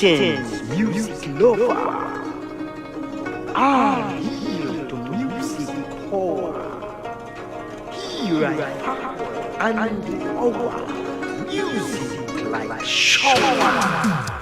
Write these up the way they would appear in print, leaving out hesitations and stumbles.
Greetings, music lover. I'm here to music power. Here I power and the hour. Music like shower.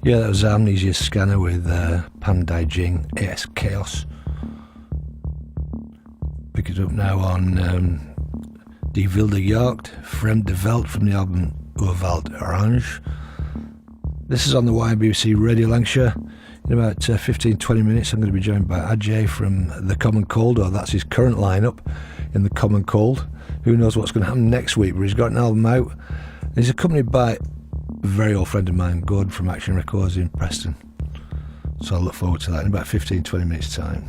Yeah, that was Amnesia Scanner with Pandai Jing, AS Chaos. Pick it up now on Die Wilde Jagd, Fremde Welt from the album Urwald Orange. This is on the YBC Radio Lancashire. In about 15-20 minutes I'm going to be joined by Ajay from The Common Cold, or that's his current lineup in The Common Cold. Who knows what's going to happen next week, but he's got an album out. And he's accompanied by a very old friend of mine, Gordon from Action Records in Preston. So I look forward to that in about 15-20 minutes time.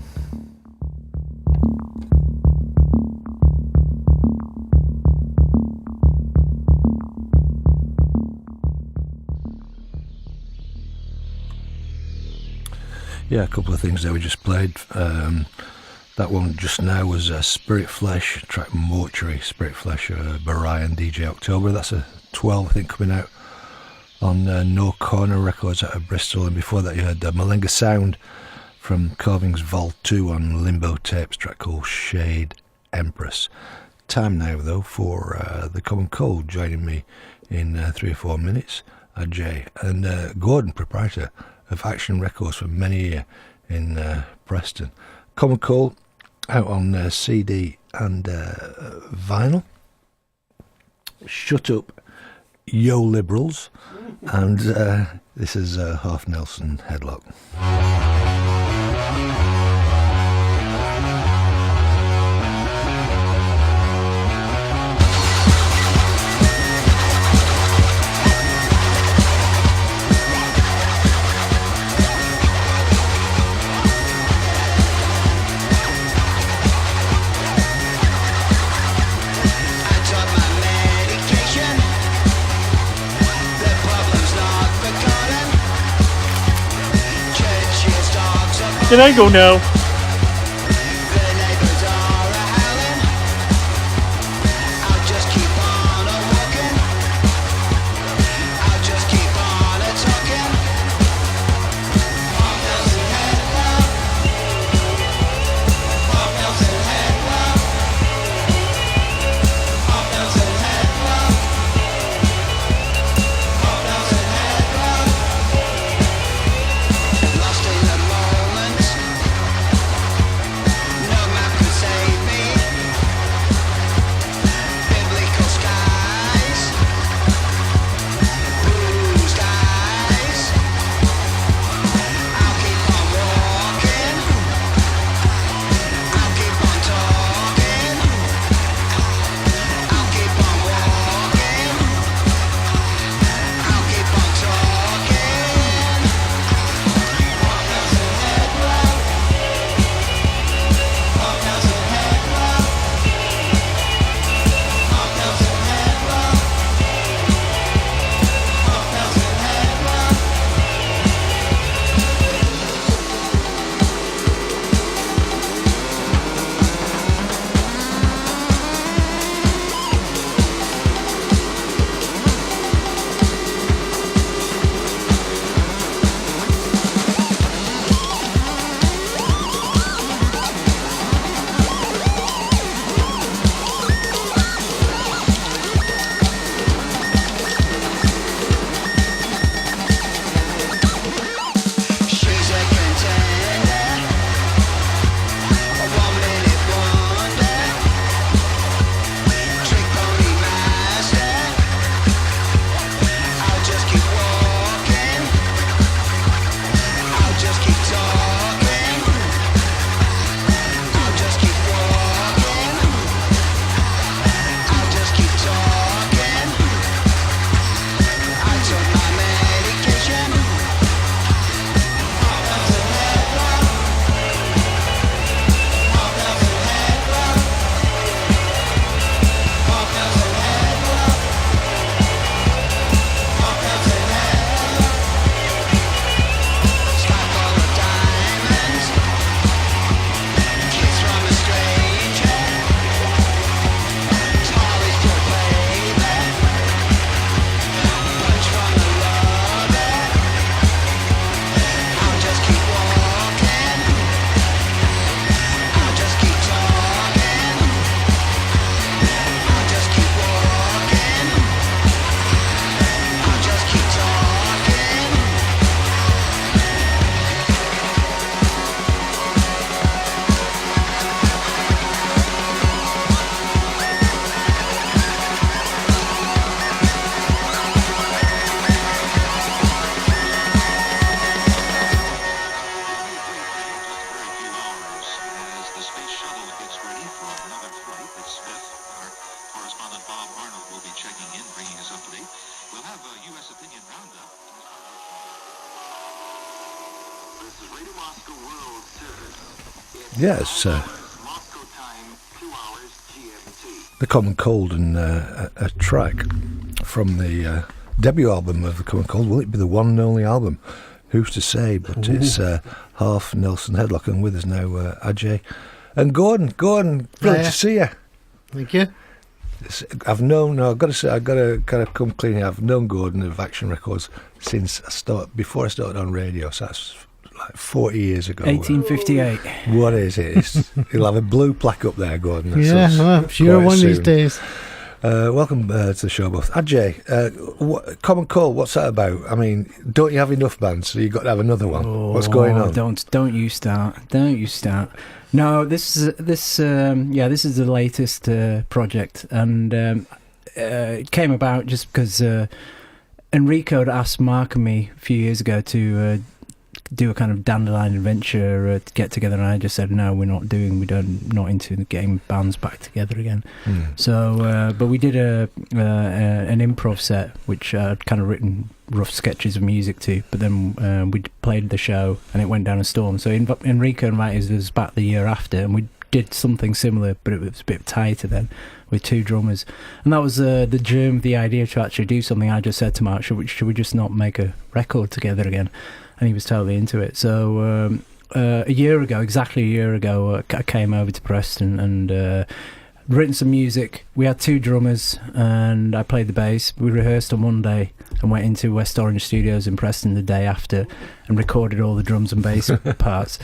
Yeah, a couple of things there we just played. That one just now was Spirit Flesh, track Mortuary, Spirit Flesh, Barai and DJ October. That's a 12, I think, coming out on No Corner Records out of Bristol. And before that you heard Malenga Sound from Carving's Vault 2 on Limbo Tapes, track called Shade Empress. Time now though for The Common Cold. Joining me in 3 or 4 minutes, Ajay and Gordon, proprietor of Action Records for many years in Preston. Common Cold out on CD and vinyl. Shut Up Yo Liberals, and this is Half Nelson Headlock. Did I go now? Lost in the moment. have a U.S. opinion roundup. This is Radio Moscow World Service. Yes, Moscow time, 2 hours GMT. The Common Cold and a track from the debut album of the Common Cold. Will it be the one and only album? Who's to say? But it's half Nelson Headlock, and with us now Ajay and Gordon. Gordon, brilliant to see you. Thank you. I've got to say, I've got to kind of come clean here. I've known Gordon of Action Records since before I started on radio, so that's like 40 years ago. 1858. What is it? He'll have a blue plaque up there, Gordon. That's I'm sure one of these days. Welcome to the show, both. Ajay, Common Cold, what's that about? I mean, don't you have enough bands, so you've got to have another one? What's going on? Don't you start. No, this is the latest project, and it came about just because Enrico had asked Mark and me a few years ago to do a kind of Dandelion adventure get together, and I just said no, not into getting bands back together again. So but we did an improv set which I'd kind of written rough sketches of music to, but then we played the show and it went down a storm, so Enrico invited us back the year after, and we did something similar, but it was a bit tighter then with 2 drummers, and that was the germ of the idea to actually do something. I just said to Mark, should we just not make a record together again? And he was totally into it. So exactly a year ago, I came over to Preston and written some music. We had 2 drummers and I played the bass. We rehearsed on Monday and went into West Orange Studios in Preston the day after and recorded all the drums and bass parts.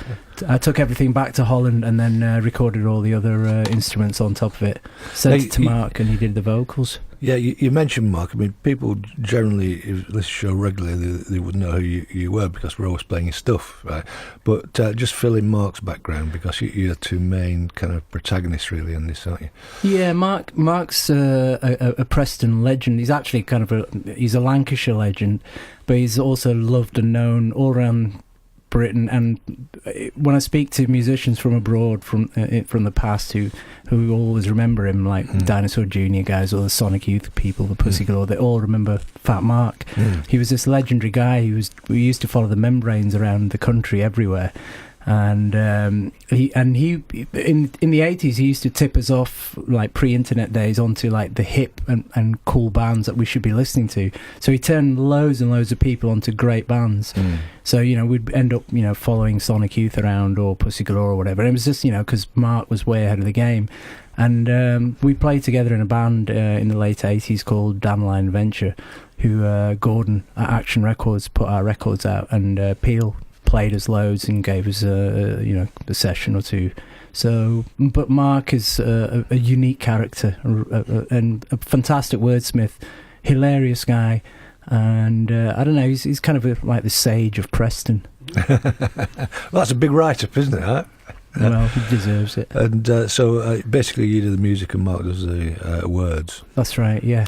I took everything back to Holland and then recorded all the other instruments on top of it. Sent it to Mark and he did the vocals. Yeah, you mentioned Mark. I mean, people generally, if listen to the show regularly, they would know who you were because we're always playing your stuff, right? But just fill in Mark's background, because you're 2 main kind of protagonists really in this, aren't you? Yeah, Mark's a Preston legend. He's actually he's a Lancashire legend, but he's also loved and known all around Britain. And when I speak to musicians from abroad, from the past, who always remember him, like Dinosaur Jr. guys or the Sonic Youth people, the Pussy Galore, they all remember Fat Mark. He was this legendary guy. We used to follow the membranes around the country everywhere. And he in the 80s he used to tip us off, like pre-internet days, onto like the hip and cool bands that we should be listening to. So he turned loads and loads of people onto great bands. So we'd end up following Sonic Youth around or Pussy Galore or whatever. And it was just because Mark was way ahead of the game. And we played together in a band in the late 80s called Dandelion Adventure, who Gordon at Action Records put our records out, and Peel played us loads and gave us a session or 2. So, but Mark is a unique character and a fantastic wordsmith, hilarious guy, and I don't know, he's kind of like the sage of Preston. Well, that's a big write-up, isn't it? Huh? Well, he deserves it. And so basically you do the music and Mark does the words. That's right. Yeah.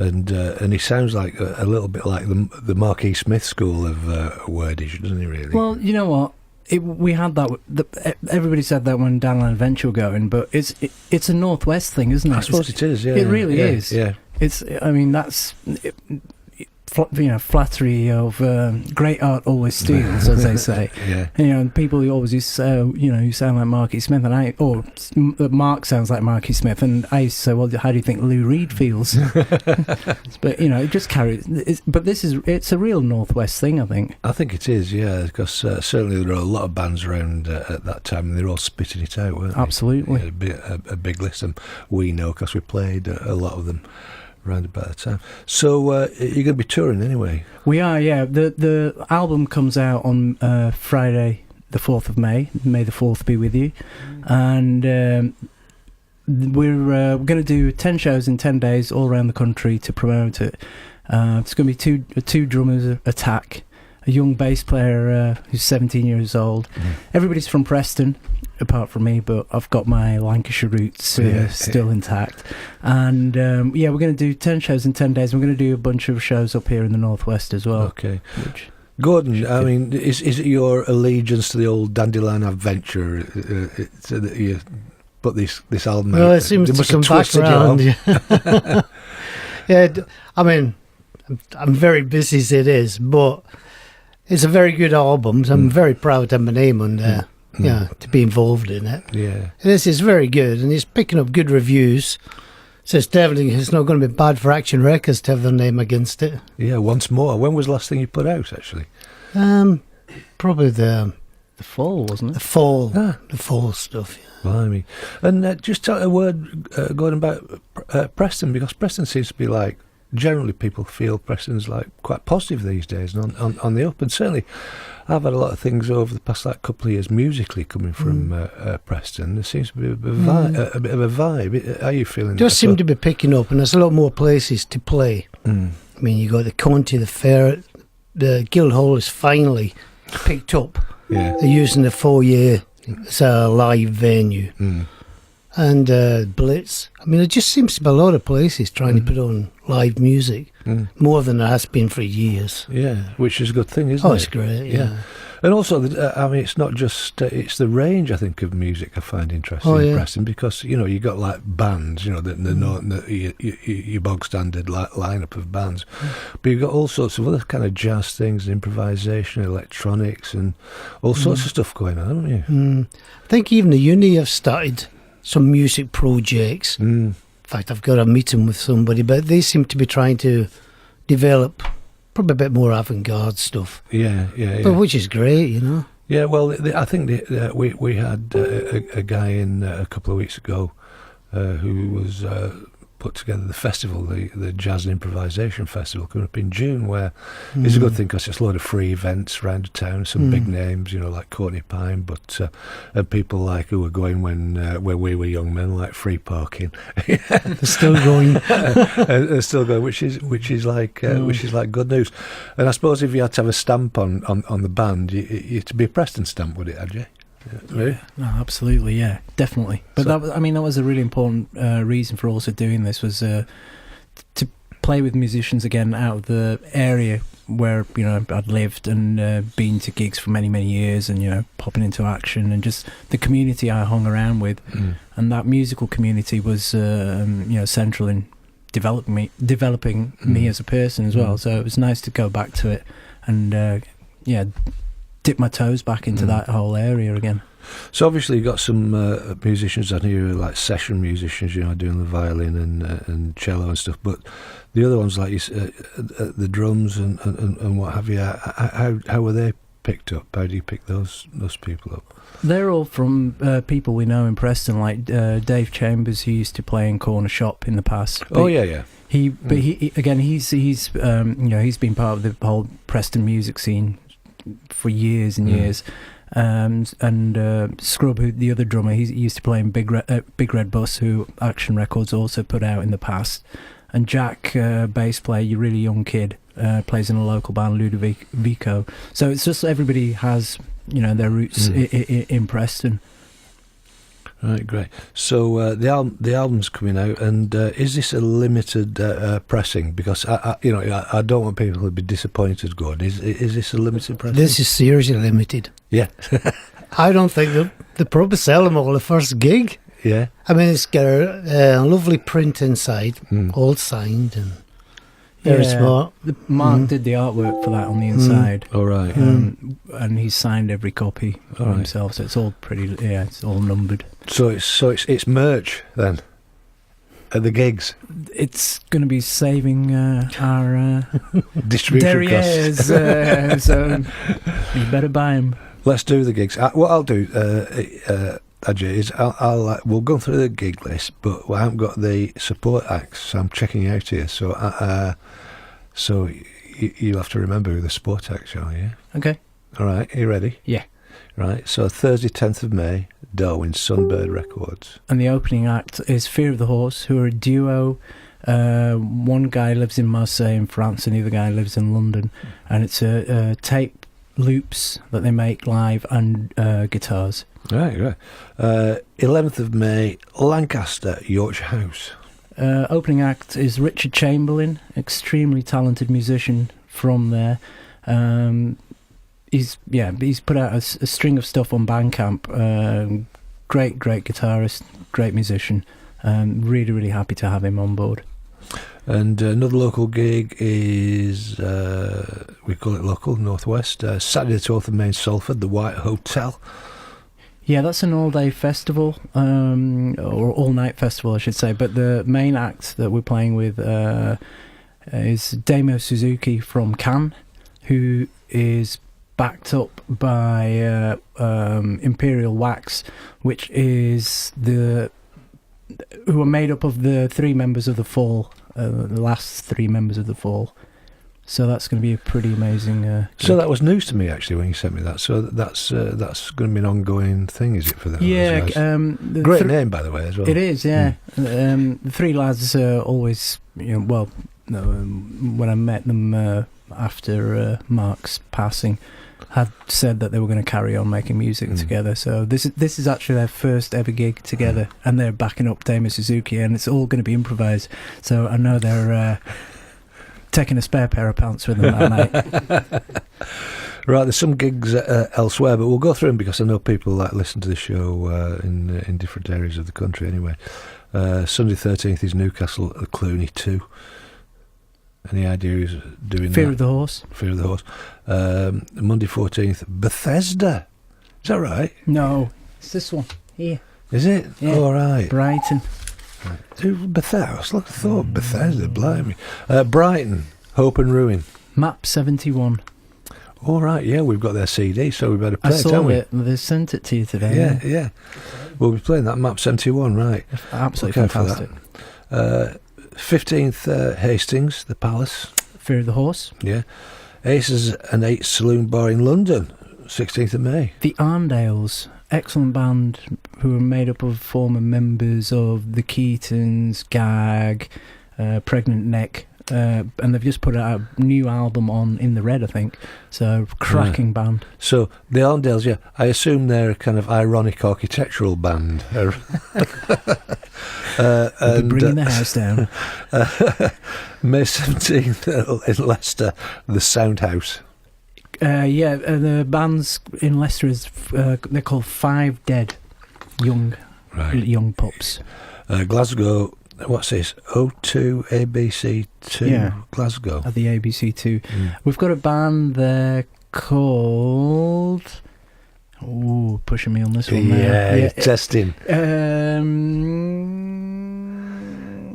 And he sounds like a little bit like the Marquis Smith school of wordage, doesn't he? Really? Well, you know what? We had that. Everybody said that when Dandelion Adventure were going, but it's a Northwest thing, isn't it? I suppose it is. Yeah, it really is. Yeah. It's. I mean, that's. Flattery of great art always steals, as they say. And people who always used to say, you sound like Marquis Smith, and Mark sounds like Marquis Smith, and I used to say, well, how do you think Lou Reed feels? But it just carries. But it's a real Northwest thing, I think. I think it is, yeah, because certainly there are a lot of bands around at that time, and they're all spitting it out, weren't they? Absolutely, a big list, and we know because we played a lot of them around about the time. So you're going to be touring anyway? We are, yeah. The album comes out on Friday the 4th of May. May the 4th be with you. And we're going to do 10 shows in 10 days all around the country to promote it. It's going to be two drummers attack, a young bass player who's 17 years old. Everybody's from Preston apart from me, but I've got my Lancashire roots still intact. And we're going to do 10 shows in 10 days. We're going to do a bunch of shows up here in the Northwest as well. Okay. Gordon, I mean, is it your allegiance to the old Dandelion Adventure so that you put this album out? Well, it seems to come back around. I mean, I'm very busy as it is, but it's a very good album. So I'm very proud to have my name on there. Yeah, to be involved in it. Yeah. This is very good, and it's picking up good reviews. So it's not going to be bad for Action Records to have their name against it. Yeah, once more. When was the last thing you put out, actually? Probably the fall, wasn't it? The fall stuff. Yeah. Blimey. And just tell a word going about Preston, because Preston seems to be like, generally people feel Preston's like quite positive these days and on the up. And certainly I've had a lot of things over the past couple of years musically coming from Preston. There seems to be a bit of a vibe. Are you feeling that? It does seem to be picking up, and there's a lot more places to play. I mean, you got the Conti, the Fair, the Guildhall is finally picked up. Yeah. They're using the foyer as a live venue. And Blitz. I mean, it just seems to be a lot of places trying to put on live music, more than there has been for years. Yeah, which is a good thing, isn't it? Oh, it's great, yeah. And also, I mean, it's not just, it's the range, I think, of music I find interesting in Preston, because, you know, you got like bands, you know, your bog standard lineup of bands, but you've got all sorts of other kind of jazz things, improvisation, electronics, and all sorts of stuff going on, haven't you? I think even the uni have started some music projects. In fact, I've got a meeting with somebody, but they seem to be trying to develop probably a bit more avant-garde stuff. Yeah. But which is great, you know. Yeah, well, I think we had a guy in a couple of weeks ago who was put together the festival, the Jazz and Improvisation Festival, coming up in June, where it's a good thing because it's a lot of free events around town, some big names, you know, like Courtney Pine, but and people like who were going when we were young men, like Free Parking. They're still going. They're still going, which is like good news. And I suppose if you had to have a stamp on the band, it'd be a Preston stamp, would it, Ajay? Yeah, really? No, absolutely, yeah, definitely. But that was a really important reason for also doing this, was to play with musicians again out of the area where, you know, I'd lived and been to gigs for many years, and, you know, popping into Action, and just the community I hung around with, and that musical community was you know, central in developing me as a person as well. So it was nice to go back to it and dip my toes back into that whole area again. So obviously you got some musicians on here, like session musicians, you know, doing the violin and cello and stuff. But the other ones, like the drums and what have you, how were they picked up? How do you pick those people up? They're all from people we know in Preston, like Dave Chambers, who used to play in Corner Shop in the past. But yeah. He's you know, he's been part of the whole Preston music scene for years and years. And Scrub, who the other drummer, he used to play in Big Red Bus, who Action Records also put out in the past. And Jack, bass player, your really young kid, plays in a local band, Ludovico. So it's just everybody has, you know, their roots in Preston. Right, great. So the album's coming out, and is this a limited pressing? Because I don't want people to be disappointed. Gordon, is this a limited pressing? This is seriously limited. Yeah. I don't think they'll probably sell them all the first gig. Yeah. I mean, it's got a lovely print inside, all signed and very smart. Mark did the artwork for that on the inside. All right. And he's signed every copy for himself, so it's all pretty. Yeah, it's all numbered. So it's merch then at the gigs. It's going to be saving our distribution costs. So you better buy them. Let's do the gigs. What I'll do, Ajay, is we'll go through the gig list, but I haven't got the support acts, so I'm checking out here. So so you'll have to remember who the support acts are, yeah? Okay. All right, are you ready? Yeah. Right, so Thursday 10th of May, Darwin, Sunbird Records. And the opening act is Fear of the Horse, who are a duo. One guy lives in Marseille in France and the other guy lives in London. And it's a tape loops that they make live and guitars. Right. 11th of May, Lancaster, Yorkshire House. Opening act is Richard Chamberlain, extremely talented musician from there. He's put out a string of stuff on Bandcamp. Great guitarist, great musician. Really happy to have him on board. And another local gig is, we call it local, Northwest, Saturday the 12th of May in Salford, the White Hotel. Yeah, that's an all-day festival, or all-night festival, I should say. But the main act that we're playing with is Damo Suzuki from Cannes, who is backed up by Imperial Wax, which is who are made up of the three members of the Fall, the last three members of the Fall. So that's going to be a pretty amazing. So that was news to me actually when you sent me that. So that's going to be an ongoing thing, is it, for them? Yeah, great name by the way as well. It is, yeah. The three lads are always, when I met them after Mark's passing, had said that they were going to carry on making music together. So this is actually their first ever gig together, and they're backing up Damo Suzuki, and it's all going to be improvised. So I know they're taking a spare pair of pants with them that night. Right, there's some gigs elsewhere, but we'll go through them because I know people that listen to the show in different areas of the country anyway. Sunday 13th is Newcastle at the Cluny 2. Any idea who's doing Fear that? of the Horse. Fear of the Horse. Monday 14th, Bethesda. Is that right? No, it's this one here. Is it? Yeah. All right. Brighton. Bethesda. I thought Bethesda, blimey. Brighton, Hope and Ruin. Map 71. All right, yeah, we've got their CD, so we better play I it, saw haven't we? it. They sent it to you today. Yeah. We'll be playing that Map 71, right. Absolutely Look out for fantastic. that. 15th, Hastings, the Palace. Fear of the Horse. Yeah. Aces and Eight Saloon Bar in London, 16th of May. The Arndales, excellent band who are made up of former members of the Keatons, Gag, Pregnant Neck, and they've just put out a new album on In the Red, I think. So, cracking band. So, the Arndales, yeah, I assume they're a kind of ironic architectural band. They'll be bringing the house down. May 17th in Leicester, the Soundhouse. The bands in Leicester is they're called Five Dead Young pups. Glasgow, what's this? O2 ABC2 Glasgow. At the ABC2. We've got a band there called... Ooh, pushing me on this one now. Yeah, testing.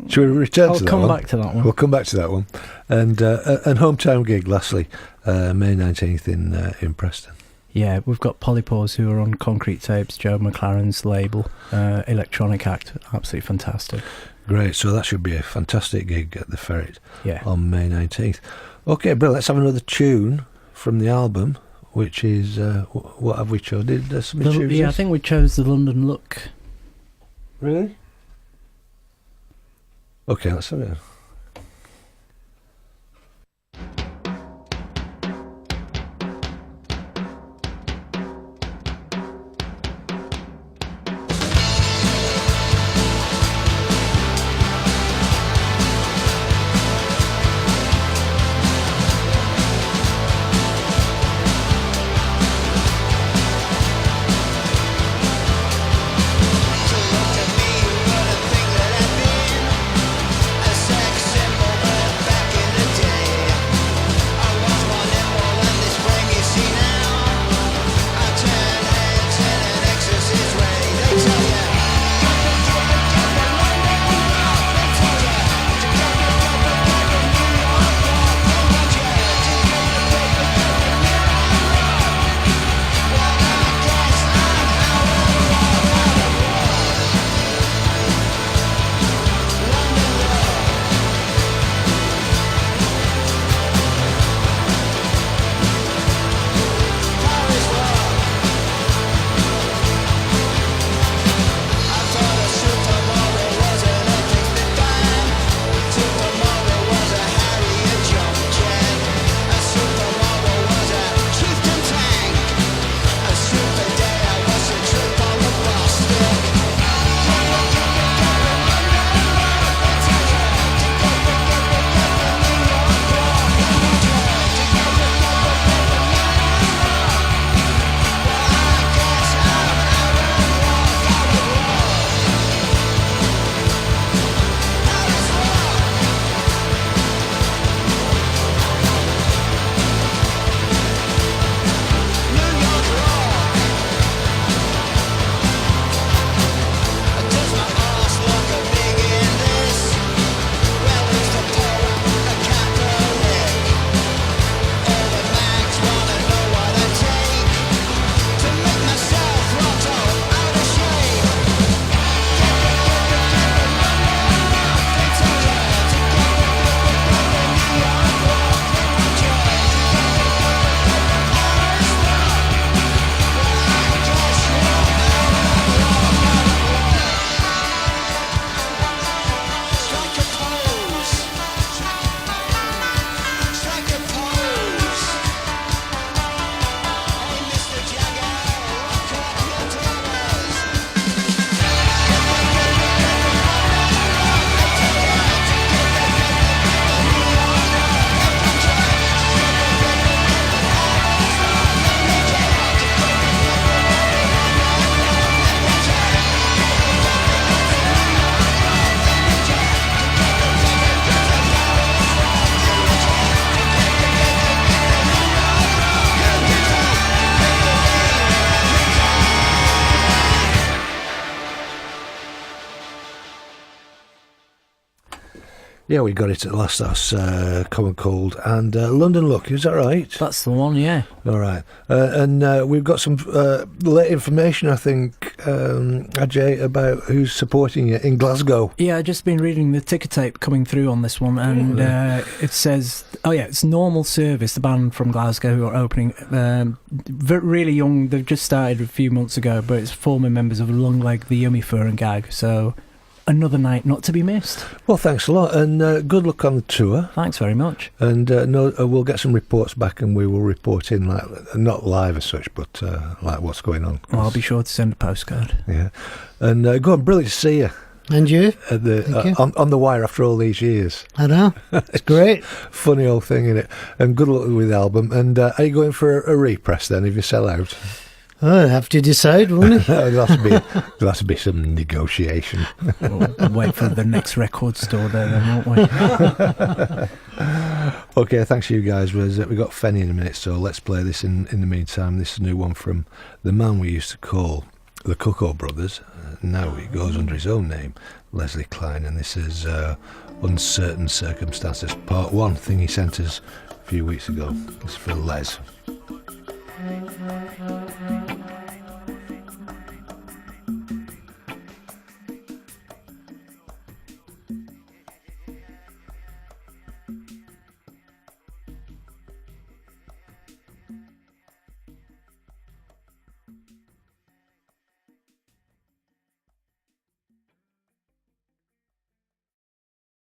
Should we return to that one? I'll come back to that one. We'll come back to that one. And hometown gig, lastly, May 19th in Preston. Yeah, we've got Polypores who are on Concrete Tapes, Joe McLaren's label, Electronic Act, absolutely fantastic. Great, so that should be a fantastic gig at the Ferret on May 19th. Okay, Bill, let's have another tune from the album, which is, what have we chosen? Did somebody choose I this? think we chose the London Look. Really? Okay, let's have it. Look at me, what a thing that I've been. I said Yeah, we got it at last. That's Common Cold and London Look. Is that right? That's the one, yeah. All right. And we've got some late information, I think, Ajay, about who's supporting you in Glasgow. Yeah, I've just been reading the ticker tape coming through on this one, and it says, it's Normal Service, the band from Glasgow who are opening. Really young, they've just started a few months ago, but it's former members of Long Leg, the Yummy Fur and Gag, so another night not to be missed. Well, thanks a lot, and good luck on the tour. Thanks very much. And we'll get some reports back, and we will report in, like, not live as such, but like what's going on. Well, I'll be sure to send a postcard. Yeah. And go on, brilliant to see you. And you? Thank you. On the wire after all these years. I know. It's great. Funny old thing, isn't it? And good luck with the album. And are you going for a repress then if you sell out? I'll have to decide, won't it? There'll have to be some negotiation. We'll wait for the next record store there then, won't we? Okay, thanks you guys. We've got Fenny in a minute, so let's play this in the meantime. This is a new one from the man we used to call the Cocoa Brothers. Now he goes under his own name, Leslie Klein, and this is Uncertain Circumstances, Part 1, thing he sent us a few weeks ago. It's for Les.